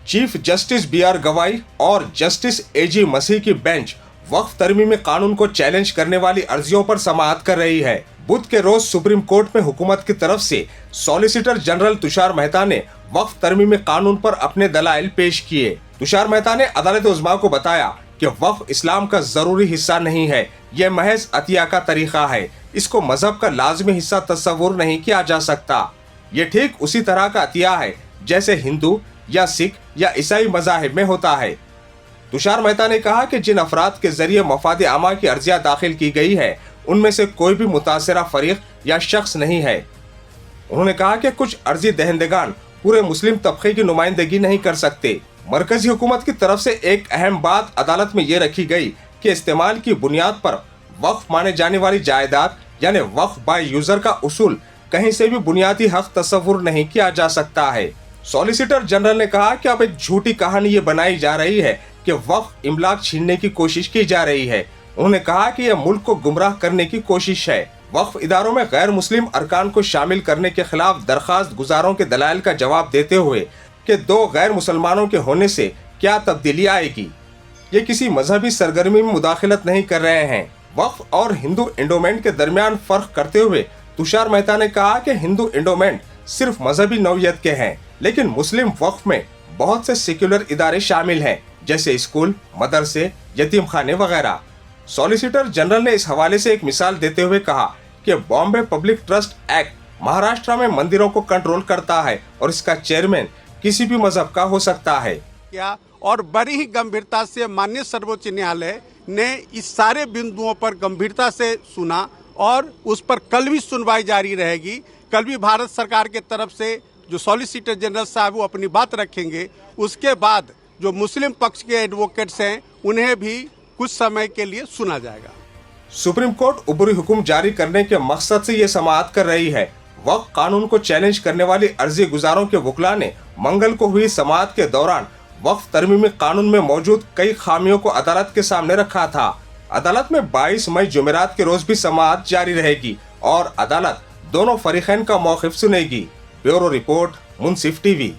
Chief justice BR गवाई और justice AG मसीह की बेंच वक्फ तरमीमी कानून को चैलेंज करने वाली अर्जियों पर समाअत कर रही है। बुध के रोज सुप्रीम कोर्ट में हुकूमत की तरफ से सॉलिसिटर जनरल तुषार मेहता ने वक्फ तरमीमी कानून पर अपने दलाइल पेश किए। तुषार मेहता ने अदालत उज़्मा को बताया कि वक्फ इस्लाम का जरूरी हिस्सा नहीं है, यह महज अतिया का तरीका है, इसको मजहब का लाजमी हिस्सा तस्वुर नहीं किया जा सकता। ये ठीक उसी तरह का अतिया है जैसे हिंदू या सिख या ईसाई मज़ाहिब में होता है। तुषार मेहता ने कहा कि जिन अफराद के जरिए मफाद आमा की अर्जियां दाखिल की गई है उनमें से कोई भी मुतासिरा फरीक या शख्स नहीं है। उन्होंने कहा कि कुछ अर्जी दहंदगान पूरे मुस्लिम तबके की नुमाइंदगी नहीं कर सकते। मरकजी हुकूमत की तरफ से एक अहम बात अदालत में ये रखी गई कि इस्तेमाल की बुनियाद पर वक्फ माने जाने वाली जायदाद यानी वक्फ बाय यूजर का उसूल कहीं से भी बुनियादी हक तस्वुर नहीं किया जा सकता है। सॉलिसिटर जनरल ने कहा कि अब एक झूठी कहानी ये बनाई जा रही है कि वक्फ इमलाक छीनने की कोशिश की जा रही है। उन्होंने कहा कि यह मुल्क को गुमराह करने की कोशिश है। वक्फ इदारों में गैर मुस्लिम अरकान को शामिल करने के खिलाफ दरखास्त गुजारों के दलाइल का जवाब देते हुए कि 2 गैर मुसलमानों के होने से क्या तब्दीली आएगी, ये किसी मजहबी सरगर्मी में मुदाखलत नहीं कर रहे हैं। वक्फ और हिंदू एंडोमेंट के दरमियान फर्क करते हुए तुषार मेहता ने कहा कि हिंदू एंडोमेंट सिर्फ मजहबी नौयत के हैं, लेकिन मुस्लिम वक्फ में बहुत से सेक्युलर इदारे शामिल हैं जैसे स्कूल, मदरसे, यतीम खाने वगैरह। सॉलिसिटर जनरल ने इस हवाले से एक मिसाल देते हुए कहा कि Bombay public trust act Maharashtra में मंदिरों को कंट्रोल करता है और इसका चेयरमैन किसी भी मजहब का हो सकता है। क्या और बड़ी ही गंभीरता से माननीय सर्वोच्च न्यायालय ने इस सारे बिंदुओं पर गंभीरता से सुना और उस पर कल भी सुनवाई जारी रहेगी। कल भी भारत सरकार के तरफ से जो सॉलिसिटर जनरल साहब वो अपनी बात रखेंगे। उसके बाद जो मुस्लिम पक्ष के एडवोकेट्स हैं उन्हें भी कुछ समय के लिए सुना जाएगा। सुप्रीम कोर्ट उबरी हुक्म जारी करने के मकसद से ये समाअत कर रही है। वक्फ कानून को चैलेंज करने वाली अर्जी गुजारों के वकला ने मंगल को हुई समाअत के दौरान वक्फ तरमीमी कानून में मौजूद कई खामियों को अदालत के सामने रखा था। अदालत में 22 मई जुमेरात के रोज भी समाअत जारी रहेगी और अदालत दोनों फरीकैन का मौक़िफ़ सुनेगी। ब्यूरो रिपोर्ट, मुंसिफ टीवी।